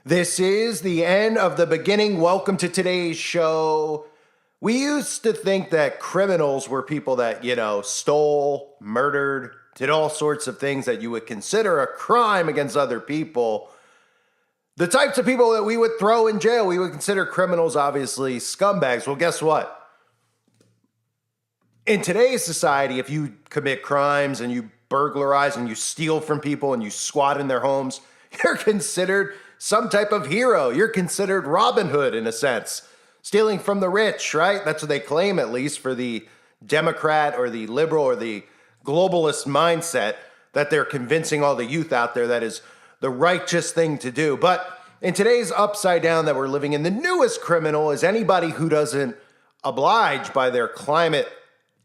This is the end of the beginning. Welcome to today's show. We used to think that criminals were people that, stole, murdered, did all sorts of things that you would consider a crime against other people. The types of people that we would throw in jail, we would consider criminals, obviously, scumbags. Well, guess what? In today's society, if you commit crimes and you burglarize and you steal from people and you squat in their homes, you're considered some type of hero. You're considered Robin Hood in a sense. Stealing from the rich, right? That's what they claim, at least for the Democrat or the liberal or the globalist mindset that they're convincing all the youth out there that is the righteous thing to do. But in today's upside down that we're living in, the newest criminal is anybody who doesn't oblige by their climate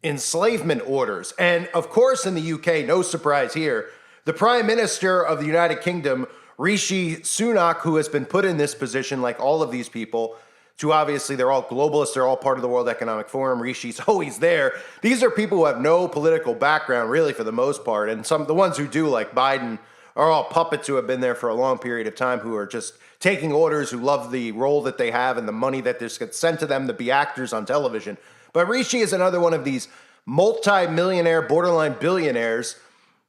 enslavement orders. And of course, in the UK, no surprise here, the Prime Minister of the United Kingdom, Rishi Sunak, who has been put in this position, like all of these people, to obviously they're all globalists, they're all part of the World Economic Forum. Rishi's always there. These are people who have no political background, really, for the most part. And the ones who do, like Biden, are all puppets who have been there for a long period of time, who are just taking orders, who love the role that they have and the money that gets sent to them to be actors on television. But Rishi is another one of these multi-millionaire, borderline billionaires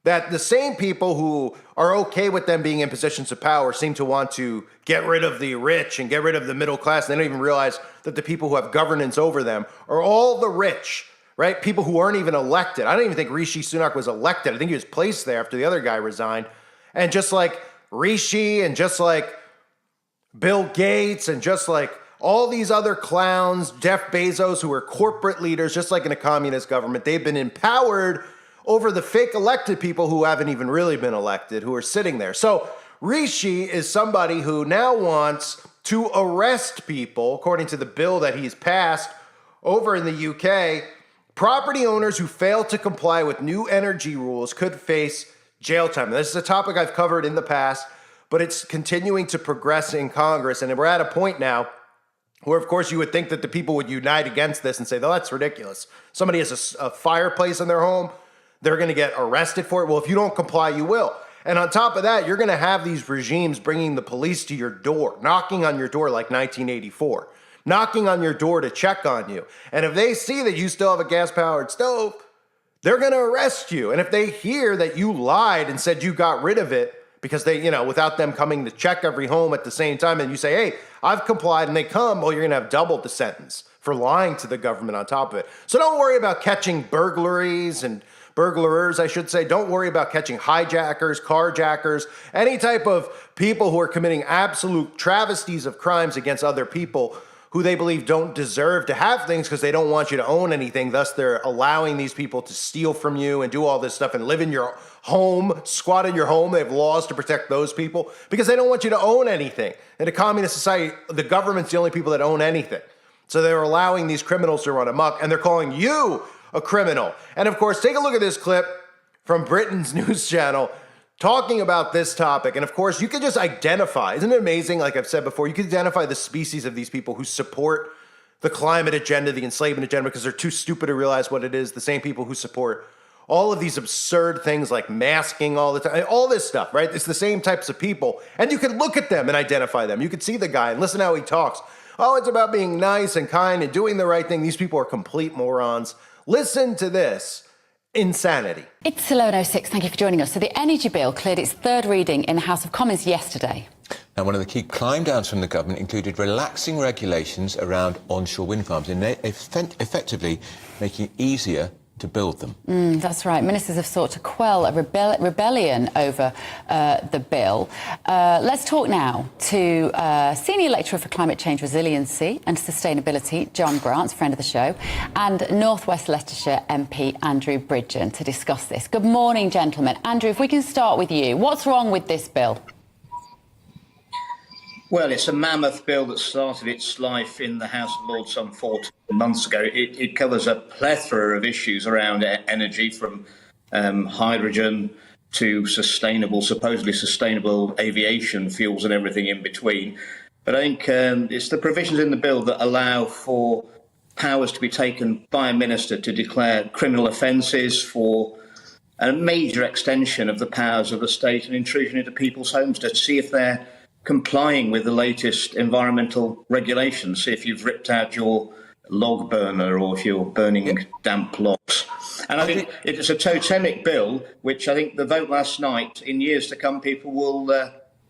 that the same people who are okay with them being in positions of power seem to want to get rid of the rich and get rid of the middle class. They don't even realize that the people who have governance over them are all the rich, right? People who aren't even elected. I don't even think Rishi Sunak was elected. I think he was placed there after the other guy resigned. And just like Rishi and just like Bill Gates and just like all these other clowns, Jeff Bezos, who are corporate leaders, just like in a communist government, they've been empowered over the fake elected people who haven't even really been elected, who are sitting there. So Rishi is somebody who now wants to arrest people, according to the bill that he's passed over in the UK. Property owners who fail to comply with new energy rules could face jail time. This is a topic I've covered in the past, but it's continuing to progress in Congress. And we're at a point now where, of course, you would think that the people would unite against this and say, oh, that's ridiculous. Somebody has a fireplace in their home, they're going to get arrested for it. Well, if you don't comply, you will. And on top of that, you're going to have these regimes bringing the police to your door, knocking on your door like 1984, knocking on your door to check on you. And if they see that you still have a gas-powered stove, they're going to arrest you. And if they hear that you lied and said you got rid of it because they, without them coming to check every home at the same time, and you say, hey, I've complied, and they come, well, you're going to have doubled the sentence for lying to the government on top of it. So don't worry about catching burglaries and burglars, I should say. Don't worry about catching hijackers, carjackers, any type of people who are committing absolute travesties of crimes against other people who they believe don't deserve to have things because they don't want you to own anything. Thus, they're allowing these people to steal from you and do all this stuff and live in your home, squat in your home. They have laws to protect those people because they don't want you to own anything. In a communist society, the government's the only people that own anything. So they're allowing these criminals to run amok, and they're calling you a criminal. And of course, take a look at this clip from Britain's news channel talking about this topic. And of course, you can just identify, isn't it amazing? Like I've said before, you can identify the species of these people who support the climate agenda, the enslavement agenda, because they're too stupid to realize what it is. The same people who support all of these absurd things like masking all the time, all this stuff, right? It's the same types of people. And you can look at them and identify them. You can see the guy and listen to how he talks. Oh, it's about being nice and kind and doing the right thing. These people are complete morons. Listen to this insanity. It's 11:06. Thank you for joining us. So the energy bill cleared its third reading in the House of Commons yesterday. Now, one of the key climb downs from the government included relaxing regulations around onshore wind farms and effectively making it easier to build them. That's right. Ministers have sought to quell a rebellion over the bill. Let's talk now to Senior Lecturer for Climate Change Resiliency and Sustainability, John Grant, friend of the show, and North West Leicestershire MP Andrew Bridgen to discuss this. Good morning, gentlemen. Andrew, if we can start with you. What's wrong with this bill? Well, it's a mammoth bill that started its life in the House of Lords some 14 months ago. It covers a plethora of issues around energy, from hydrogen to supposedly sustainable aviation fuels and everything in between. But I think it's the provisions in the bill that allow for powers to be taken by a minister to declare criminal offences, for a major extension of the powers of the state and intrusion into people's homes to see if they're complying with the latest environmental regulations. If you've ripped out your log burner or if you're burning damp logs. And I think it's a totemic bill, which I think the vote last night, in years to come, people will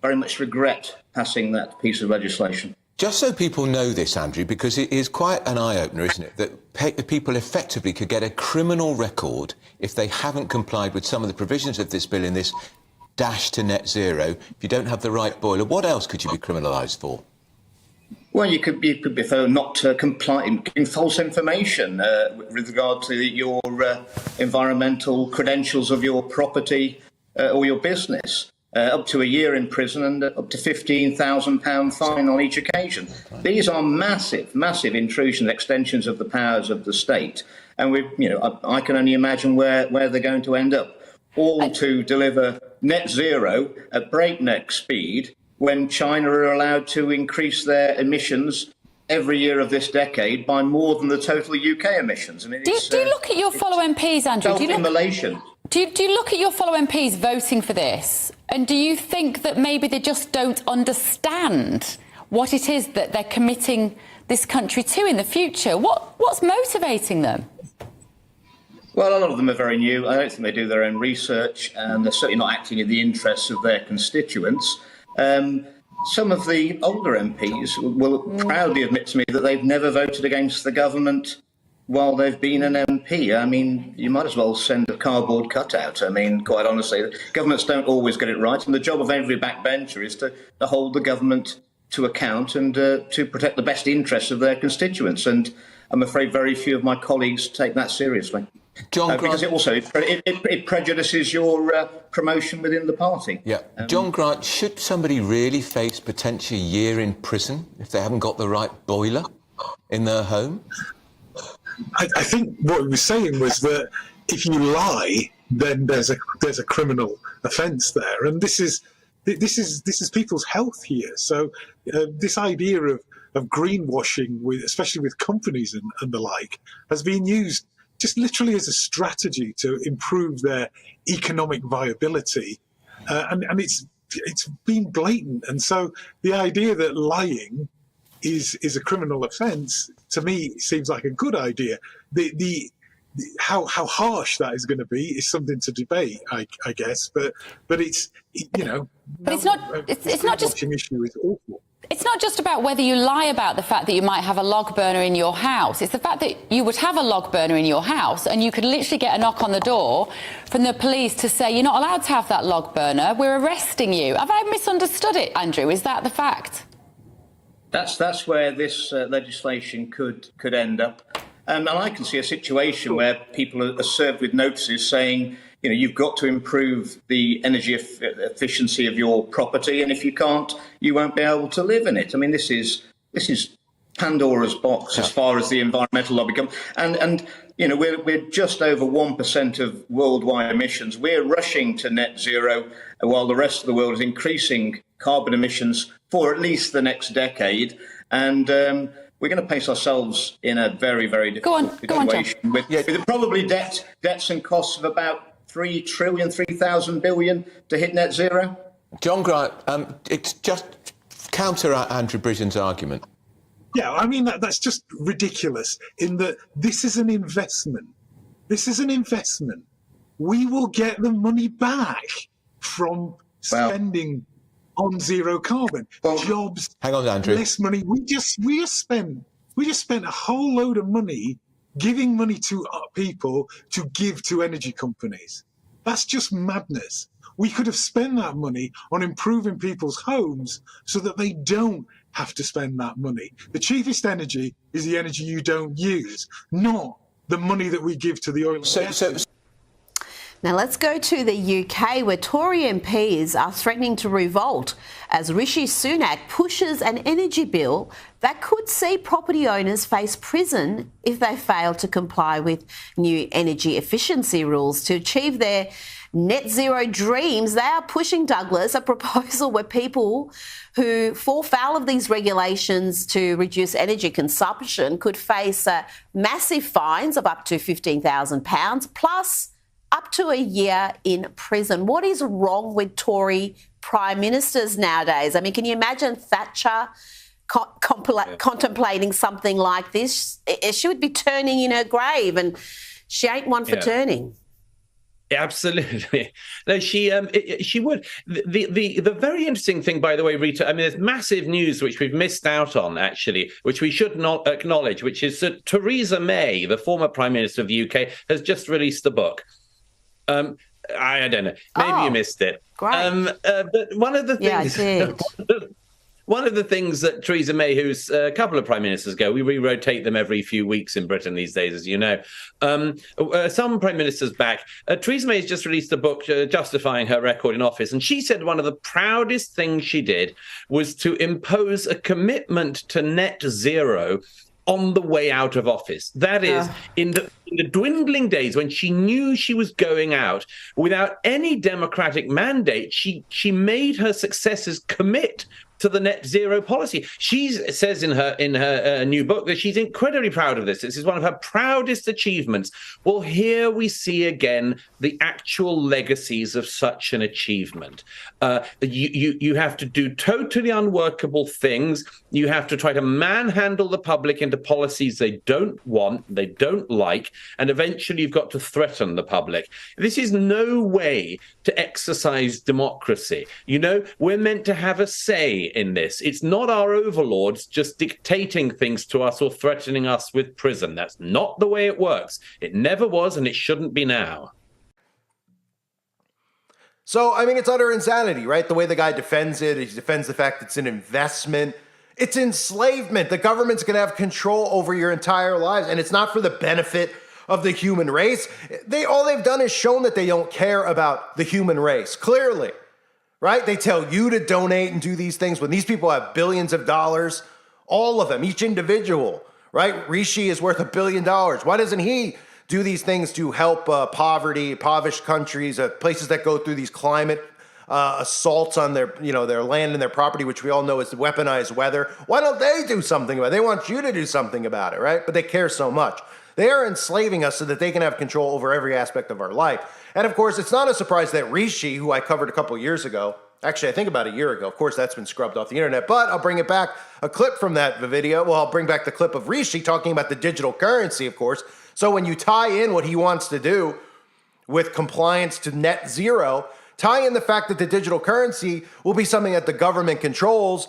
very much regret passing that piece of legislation. Just so people know this, Andrew, because it is quite an eye-opener, isn't it, that people effectively could get a criminal record if they haven't complied with some of the provisions of this bill in this dash to net zero. If you don't have the right boiler, what else could you be criminalised for? Well, you could be for not complying in false information with regard to your environmental credentials of your property or your business. Up to a year in prison and up to £15,000 fine on each occasion. These are massive, massive intrusions, extensions of the powers of the state, and I can only imagine where they're going to end up. All to deliver net zero at breakneck speed, when China are allowed to increase their emissions every year of this decade by more than the total UK emissions. I mean, do you look at your fellow MPs, Andrew? Self-immolation. Do you look at your fellow MPs voting for this, and do you think that maybe they just don't understand what it is that they're committing this country to in the future? What's motivating them? Well, a lot of them are very new. I don't think they do their own research, and they're certainly not acting in the interests of their constituents. Some of the older MPs will proudly admit to me that they've never voted against the government while they've been an MP. I mean, you might as well send a cardboard cutout. I mean, quite honestly, governments don't always get it right, and the job of every backbencher is to hold the government to account and to protect the best interests of their constituents. And I'm afraid very few of my colleagues take that seriously. John Grant, because it also prejudices your promotion within the party. Yeah, John Grant, should somebody really face potentially a year in prison if they haven't got the right boiler in their home? I think what he was saying was that if you lie, then there's a criminal offence there, and this is people's health here. So this idea of greenwashing, especially with companies and the like, has been used just literally as a strategy to improve their economic viability, and it's been blatant. And so the idea that lying is a criminal offence, to me, seems like a good idea. How harsh that is going to be is something to debate, I guess. But it's But it's not just issue is awful. It's not just about whether you lie about the fact that you might have a log burner in your house. It's the fact that you would have a log burner in your house and you could literally get a knock on the door from the police to say, you're not allowed to have that log burner, we're arresting you. Have I misunderstood it, Andrew? Is that the fact? That's where this legislation could end up. And I can see a situation where people are served with notices saying, you've got to improve the energy efficiency of your property, and if you can't, you won't be able to live in it. I mean, this is Pandora's box as far as the environmental lobby comes. And we're just over 1% of worldwide emissions. We're rushing to net zero, while the rest of the world is increasing carbon emissions for at least the next decade. And we're going to place ourselves in a very, very difficult situation with probably debts and costs of about 3,000 billion to hit net zero. John Grant, it's just counter Andrew Brission's argument. Yeah, I mean, that's just ridiculous in that this is an investment. This is an investment. We will get the money back from spending on zero carbon. Jobs, hang on, Andrew. Less money. We just spent a whole load of money giving money to people to give to energy companies. That's just madness. We could have spent that money on improving people's homes so that they don't have to spend that money. The cheapest energy is the energy you don't use, not the money that we give to the oil and gas. Now let's go to the UK, where Tory MPs are threatening to revolt as Rishi Sunak pushes an energy bill that could see property owners face prison if they fail to comply with new energy efficiency rules to achieve their net zero dreams. They are pushing, Douglas, a proposal where people who fall foul of these regulations to reduce energy consumption could face massive fines of up to £15,000 plus up to a year in prison. What is wrong with Tory prime ministers nowadays. I mean, can you imagine Thatcher contemplating something like this? She would be turning in her grave, and she ain't one for turning. Absolutely. No, she would. The very interesting thing, by the way, Rita, I mean, there's massive news which we've missed out on, actually, which we should not acknowledge, which is that Theresa May, the former Prime Minister of the UK, has just released a book. I don't know. Maybe you missed it. Great. But one of the things... Yeah, I did. One of the things that Theresa May, who's a couple of prime ministers ago, we re-rotate them every few weeks in Britain these days, as you know. Some prime ministers back, Theresa May has just released a book justifying her record in office. And she said one of the proudest things she did was to impose a commitment to net zero on the way out of office. That is, in the dwindling days when she knew she was going out without any democratic mandate, she made her successors commit to the net zero policy. She says in her new book that she's incredibly proud of this. This is one of her proudest achievements. Well, here we see again the actual legacies of such an achievement. You have to do totally unworkable things. You have to try to manhandle the public into policies they don't want, they don't like, and eventually you've got to threaten the public. This is no way to exercise democracy. You know, we're meant to have a say in this. It's not our overlords just dictating things to us or threatening us with prison. That's not the way it works. It never was, and it shouldn't be now. So, I mean, it's utter insanity, right? The way the guy defends it, he defends the fact it's an investment. It's enslavement. The government's going to have control over your entire lives, and it's not for the benefit of the human race. All they've done is shown that they don't care about the human race, clearly, right? They tell you to donate and do these things when these people have billions of dollars, all of them, each individual, right? Rishi is worth $1 billion. Why doesn't he do these things to help impoverished countries, places that go through these climate assaults on their land and their property, which we all know is weaponized weather? Why don't they do something about it? They want you to do something about it, right? But they care so much. They are enslaving us so that they can have control over every aspect of our life. And of course, it's not a surprise that Rishi, who I covered a couple years ago, actually, I think about a year ago, of course, that's been scrubbed off the internet, but I'll bring it back, a clip from that video. Well, I'll bring back the clip of Rishi talking about the digital currency, of course. So when you tie in what he wants to do with compliance to net zero, tie in the fact that the digital currency will be something that the government controls,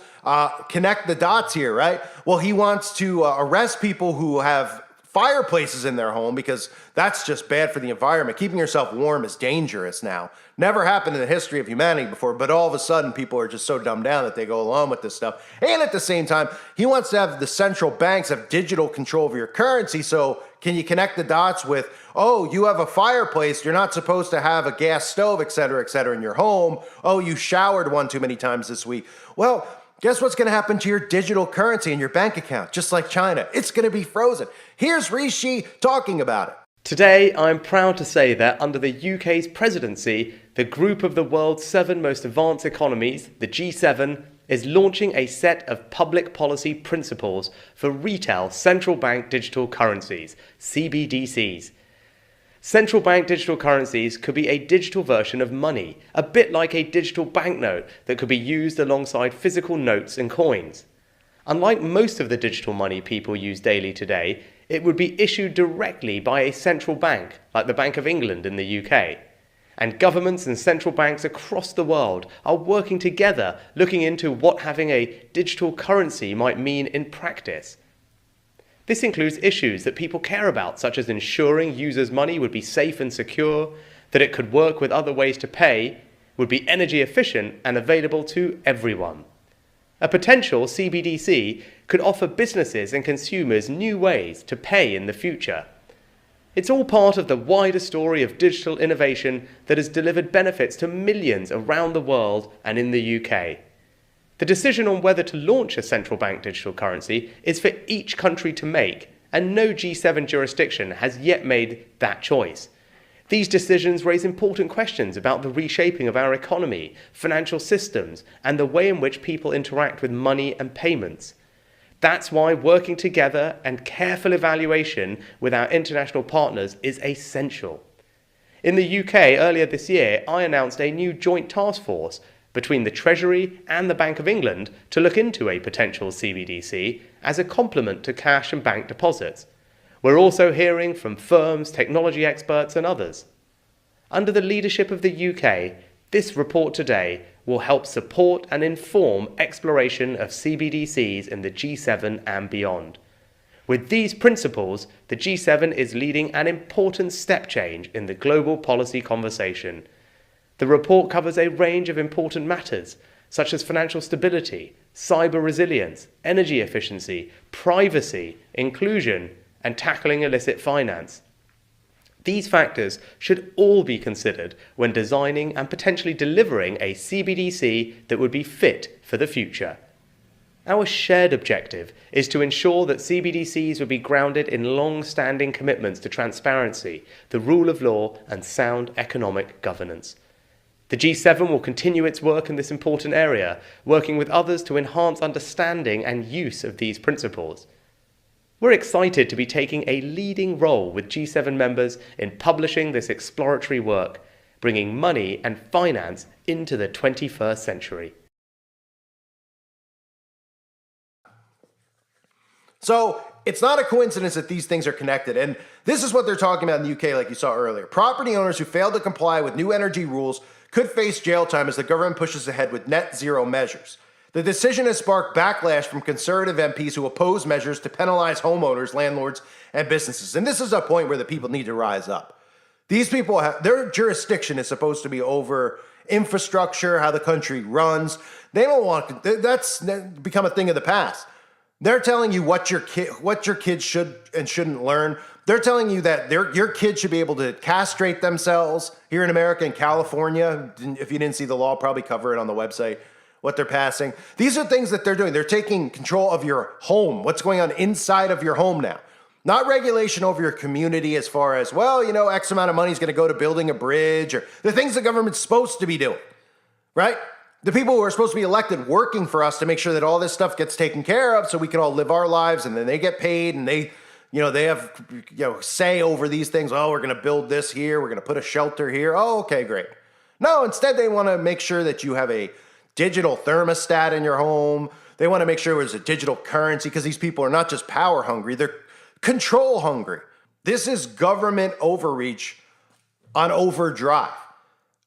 connect the dots here, right? Well, he wants to arrest people who have fireplaces in their home because that's just bad for the environment. Keeping yourself warm is dangerous now. Never happened in the history of humanity before, but all of a sudden people are just so dumbed down that they go along with this stuff. And at the same time, he wants to have the central banks have digital control over your currency. So can you connect the dots with, oh, you have a fireplace, you're not supposed to have a gas stove, et cetera, in your home. Oh, you showered one too many times this week. Well, guess what's going to happen to your digital currency in your bank account? Just like China, it's going to be frozen. Here's Rishi talking about it. Today, I'm proud to say that under the UK's presidency, the group of the world's 7 most advanced economies, the G7, is launching a set of public policy principles for retail central bank digital currencies, CBDCs. Central bank digital currencies could be a digital version of money, a bit like a digital banknote that could be used alongside physical notes and coins. Unlike most of the digital money people use daily today, it would be issued directly by a central bank, like the Bank of England in the UK. And governments and central banks across the world are working together, looking into what having a digital currency might mean in practice. This includes issues that people care about, such as ensuring users' money would be safe and secure, that it could work with other ways to pay, would be energy efficient and available to everyone. A potential CBDC could offer businesses and consumers new ways to pay in the future. It's all part of the wider story of digital innovation that has delivered benefits to millions around the world and in the UK. The decision on whether to launch a central bank digital currency is for each country to make, and no G7 jurisdiction has yet made that choice. These decisions raise important questions about the reshaping of our economy, financial systems, and the way in which people interact with money and payments. That's why working together and careful evaluation with our international partners is essential. In the UK, earlier this year, I announced a new joint task force between the Treasury and the Bank of England to look into a potential CBDC as a complement to cash and bank deposits. We're also hearing from firms, technology experts and others. Under the leadership of the UK, this report today will help support and inform exploration of CBDCs in the G7 and beyond. With these principles, the G7 is leading an important step change in the global policy conversation. The report covers a range of important matters, such as financial stability, cyber resilience, energy efficiency, privacy, inclusion, and tackling illicit finance. These factors should all be considered when designing and potentially delivering a CBDC that would be fit for the future. Our shared objective is to ensure that CBDCs will be grounded in long-standing commitments to transparency, the rule of law, and sound economic governance. The G7 will continue its work in this important area, working with others to enhance understanding and use of these principles. We're excited to be taking a leading role with G7 members in publishing this exploratory work, bringing money and finance into the 21st century. So it's not a coincidence that these things are connected. And this is what they're talking about in the UK, like you saw earlier. Property owners who fail to comply with new energy rules could face jail time as the government pushes ahead with net zero measures. The decision has sparked backlash from conservative MPs who oppose measures to penalize homeowners, landlords, and businesses. And this is a point where the people need to rise up. These people, their jurisdiction is supposed to be over infrastructure, how the country runs. They don't want, that's become a thing of the past. They're telling you what your kids should and shouldn't learn. They're telling you that your kids should be able to castrate themselves here in America and California. If you didn't see the law, probably cover it on the website, what they're passing. These are things that they're doing. They're taking control of your home, what's going on inside of your home now. Not regulation over your community as far as, well, you know, X amount of money is going to go to building a bridge or the things the government's supposed to be doing, right? The people who are supposed to be elected working for us to make sure that all this stuff gets taken care of so we can all live our lives and then they get paid and they have, say over these things. Oh, we're going to build this here. We're going to put a shelter here. Oh, okay, great. No, instead they want to make sure that you have a digital thermostat in your home. They want to make sure there's a digital currency because these people are not just power hungry, they're control hungry. This is government overreach on overdrive.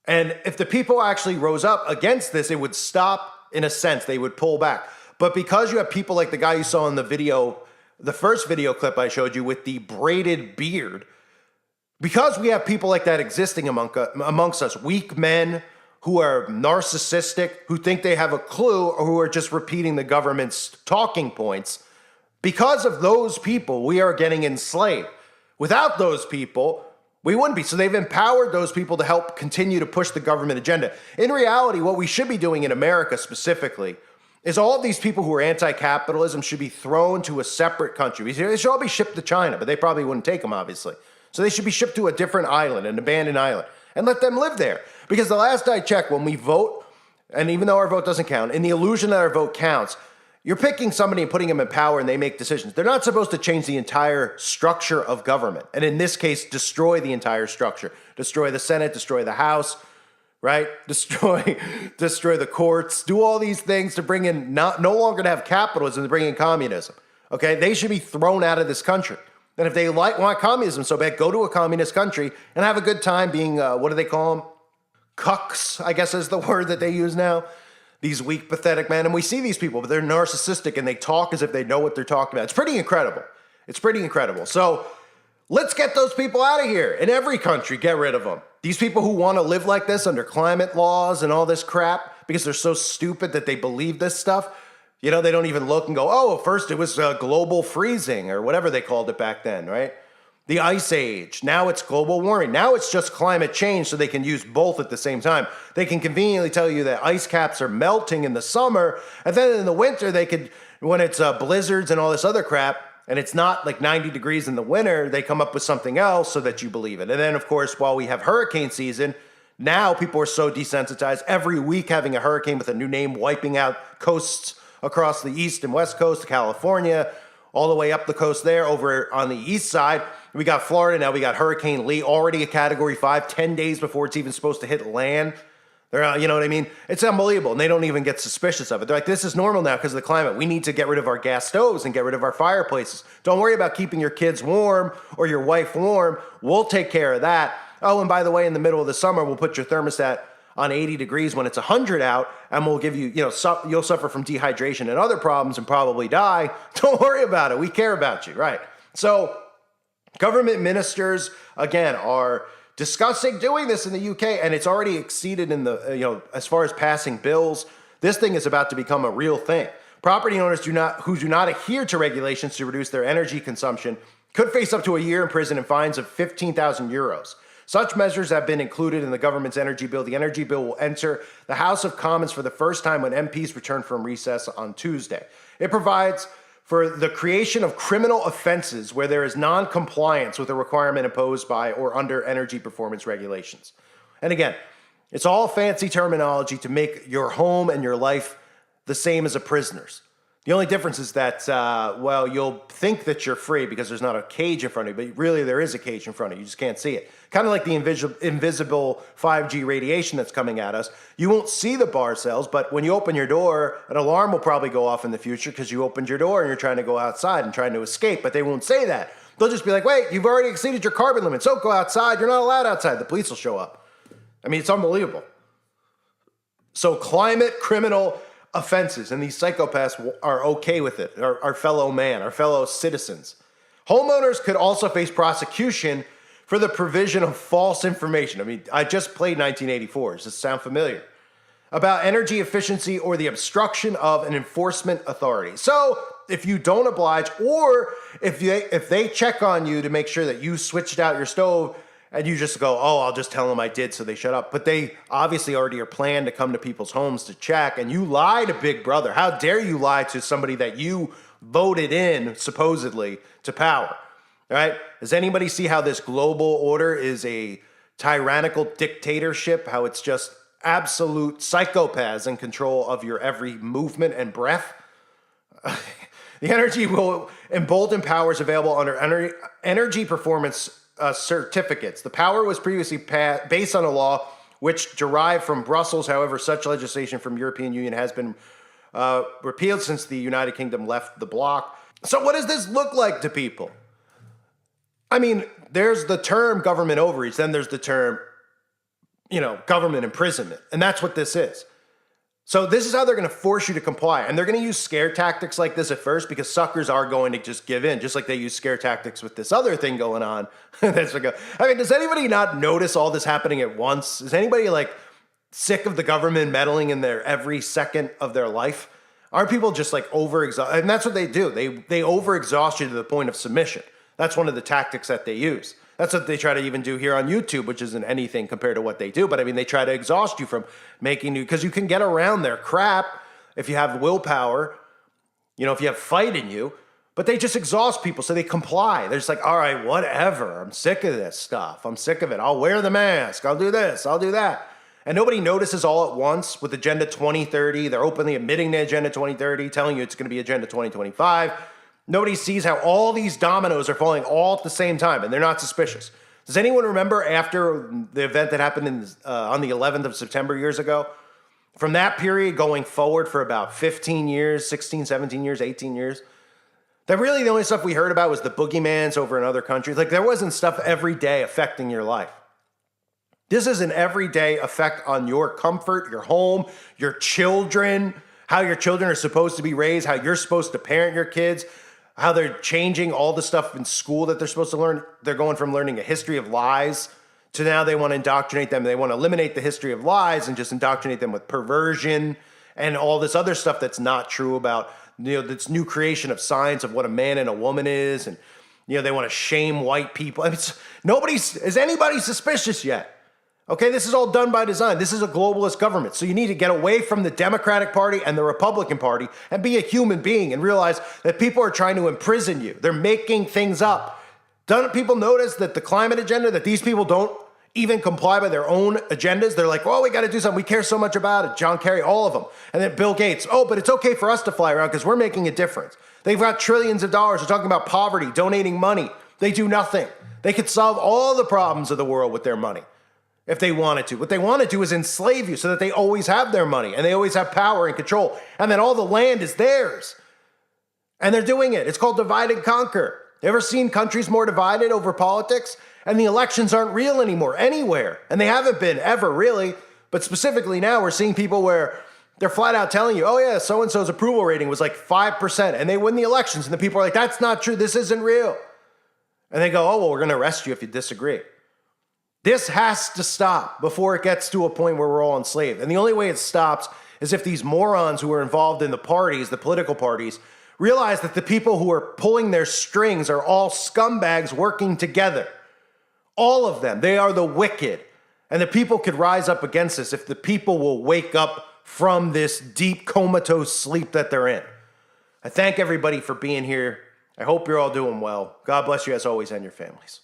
And if the people actually rose up against this, it would stop in a sense. They would pull back. But because you have people like the guy you saw in the video, the first video clip I showed you with the braided beard, because we have people like that existing amongst us, weak men who are narcissistic, who think they have a clue, or who are just repeating the government's talking points, because of those people, we are getting enslaved. Without those people, we wouldn't be. So they've empowered those people to help continue to push the government agenda. In reality, what we should be doing in America specifically is all of these people who are anti-capitalism should be thrown to a separate country. They should all be shipped to China, but they probably wouldn't take them, obviously. So they should be shipped to a different island, an abandoned island, and let them live there. Because the last I checked, when we vote, and even though our vote doesn't count, in the illusion that our vote counts, you're picking somebody and putting them in power and they make decisions. They're not supposed to change the entire structure of government. And in this case, destroy the entire structure. Destroy the Senate, destroy the House, right? Destroy the courts, do all these things to bring in, no longer to have capitalism, to bring in communism. Okay? They should be thrown out of this country. And if they want communism so bad, go to a communist country and have a good time being, what do they call them? Cucks, I guess is the word that they use now. These weak, pathetic men. And we see these people, but they're narcissistic and they talk as if they know what they're talking about. It's pretty incredible. It's pretty incredible. So let's get those people out of here. In every country, get rid of them. These people who want to live like this under climate laws and all this crap because they're so stupid that they believe this stuff. You know, they don't even look and go, oh, first it was global freezing or whatever they called it back then, right? The ice age. Now it's global warming. Now it's just climate change, so they can use both at the same time. They can conveniently tell you that ice caps are melting in the summer, and then in the winter they could, when it's blizzards and all this other crap, and it's not like 90 degrees in the winter, they come up with something else so that you believe it. And then, of course, while we have hurricane season, now people are so desensitized. Every week having a hurricane with a new name wiping out coasts across the east and west coast of California, all the way up the coast there. Over on the east side, we got Florida. Now we got Hurricane Lee, already a Category 5, 10 days before it's even supposed to hit land. They're not, you know what I mean? It's unbelievable. And they don't even get suspicious of it. They're like, this is normal now because of the climate. We need to get rid of our gas stoves and get rid of our fireplaces. Don't worry about keeping your kids warm or your wife warm. We'll take care of that. Oh, and by the way, in the middle of the summer, we'll put your thermostat on 80 degrees when it's 100 out, and we'll give you, you'll suffer from dehydration and other problems and probably die. Don't worry about it. We care about you, right? So government ministers, again, are discussing doing this in the UK, and it's already exceeded in the, as far as passing bills. This thing is about to become a real thing. Property owners who do not adhere to regulations to reduce their energy consumption could face up to a year in prison and fines of 15,000 euros. Such measures have been included in the government's energy bill. The energy bill will enter the House of Commons for the first time when MPs return from recess on Tuesday. It provides for the creation of criminal offenses where there is non-compliance with a requirement imposed by or under energy performance regulations. And again, it's all fancy terminology to make your home and your life the same as a prisoner's. The only difference is that, you'll think that you're free because there's not a cage in front of you, but really there is a cage in front of you. You just can't see it. Kind of like the invisible 5G radiation that's coming at us. You won't see the bar cells, but when you open your door, an alarm will probably go off in the future because you opened your door and you're trying to go outside and trying to escape, but they won't say that. They'll just be like, wait, you've already exceeded your carbon limit, so go outside. You're not allowed outside. The police will show up. I mean, it's unbelievable. So climate criminal offenses, and these psychopaths are okay with it, our fellow man, our fellow citizens. Homeowners could also face prosecution for the provision of false information. I mean, I just played 1984. Does this sound familiar? About energy efficiency or the obstruction of an enforcement authority. So if you don't oblige, or if they check on you to make sure that you switched out your stove, and you just go, oh, I'll just tell them I did, so they shut up. But they obviously already are planned to come to people's homes to check, and you lie to Big Brother. How dare you lie to somebody that you voted in, supposedly, to power? All right? Does anybody see how this global order is a tyrannical dictatorship, how it's just absolute psychopaths in control of your every movement and breath? The energy will embolden powers available under energy performance certificates. The power was previously based on a law which derived from Brussels. However, such legislation from European Union has been repealed since the United Kingdom left the bloc. So what does this look like to people? I mean, there's the term government overreach, then there's the term, government imprisonment. And that's what this is. So this is how they're going to force you to comply. And they're going to use scare tactics like this at first because suckers are going to just give in, just like they use scare tactics with this other thing going on. Does anybody not notice all this happening at once? Is anybody sick of the government meddling in their every second of their life? Aren't people just overexhausted? And that's what they do. They overexhaust you to the point of submission. That's one of the tactics that they use. That's what they try to even do here on YouTube, which isn't anything compared to what they do. But I mean, they try to exhaust you from making you, because you can get around their crap if you have willpower, if you have fight in you. But they just exhaust people, so they comply. They're just like, all right, whatever. I'm sick of this stuff. I'm sick of it. I'll wear the mask. I'll do this. I'll do that. And nobody notices all at once with Agenda 2030. They're openly admitting to Agenda 2030, telling you it's going to be Agenda 2025. Nobody sees how all these dominoes are falling all at the same time, and they're not suspicious. Does anyone remember after the event that happened on the 11th of September years ago? From that period going forward for about 15 years, 16, 17 years, 18 years, that really the only stuff we heard about was the boogeymans over in other countries. There wasn't stuff every day affecting your life. This is an everyday effect on your comfort, your home, your children, how your children are supposed to be raised, how you're supposed to parent your kids, how they're changing all the stuff in school that they're supposed to learn. They're going from learning a history of lies to now they want to indoctrinate them. They want to eliminate the history of lies and just indoctrinate them with perversion and all this other stuff that's not true about, this new creation of science of what a man and a woman is. And, they want to shame white people. I mean, is anybody suspicious yet? Okay, this is all done by design. This is a globalist government. So you need to get away from the Democratic Party and the Republican Party and be a human being and realize that people are trying to imprison you. They're making things up. Don't people notice that the climate agenda, that these people don't even comply by their own agendas? They're like, well, we got to do something. We care so much about it. John Kerry, all of them. And then Bill Gates, but it's okay for us to fly around because we're making a difference. They've got trillions of dollars. They're talking about poverty, donating money. They do nothing. They could solve all the problems of the world with their money. if they wanted to. What they want to do is enslave you so that they always have their money and they always have power and control, and then all the land is theirs. And they're doing it. It's called divide and conquer. You ever seen countries more divided over politics? And the elections aren't real anymore anywhere. And they haven't been ever, really. But specifically now, we're seeing people where they're flat out telling you, oh yeah, so-and-so's approval rating was like 5%. And they win the elections. And the people are like, that's not true. This isn't real. And they go, oh, well, we're going to arrest you if you disagree. This has to stop before it gets to a point where we're all enslaved. And the only way it stops is if these morons who are involved in the parties, the political parties, realize that the people who are pulling their strings are all scumbags working together. All of them. They are the wicked. And the people could rise up against this if the people will wake up from this deep comatose sleep that they're in. I thank everybody for being here. I hope you're all doing well. God bless you as always and your families.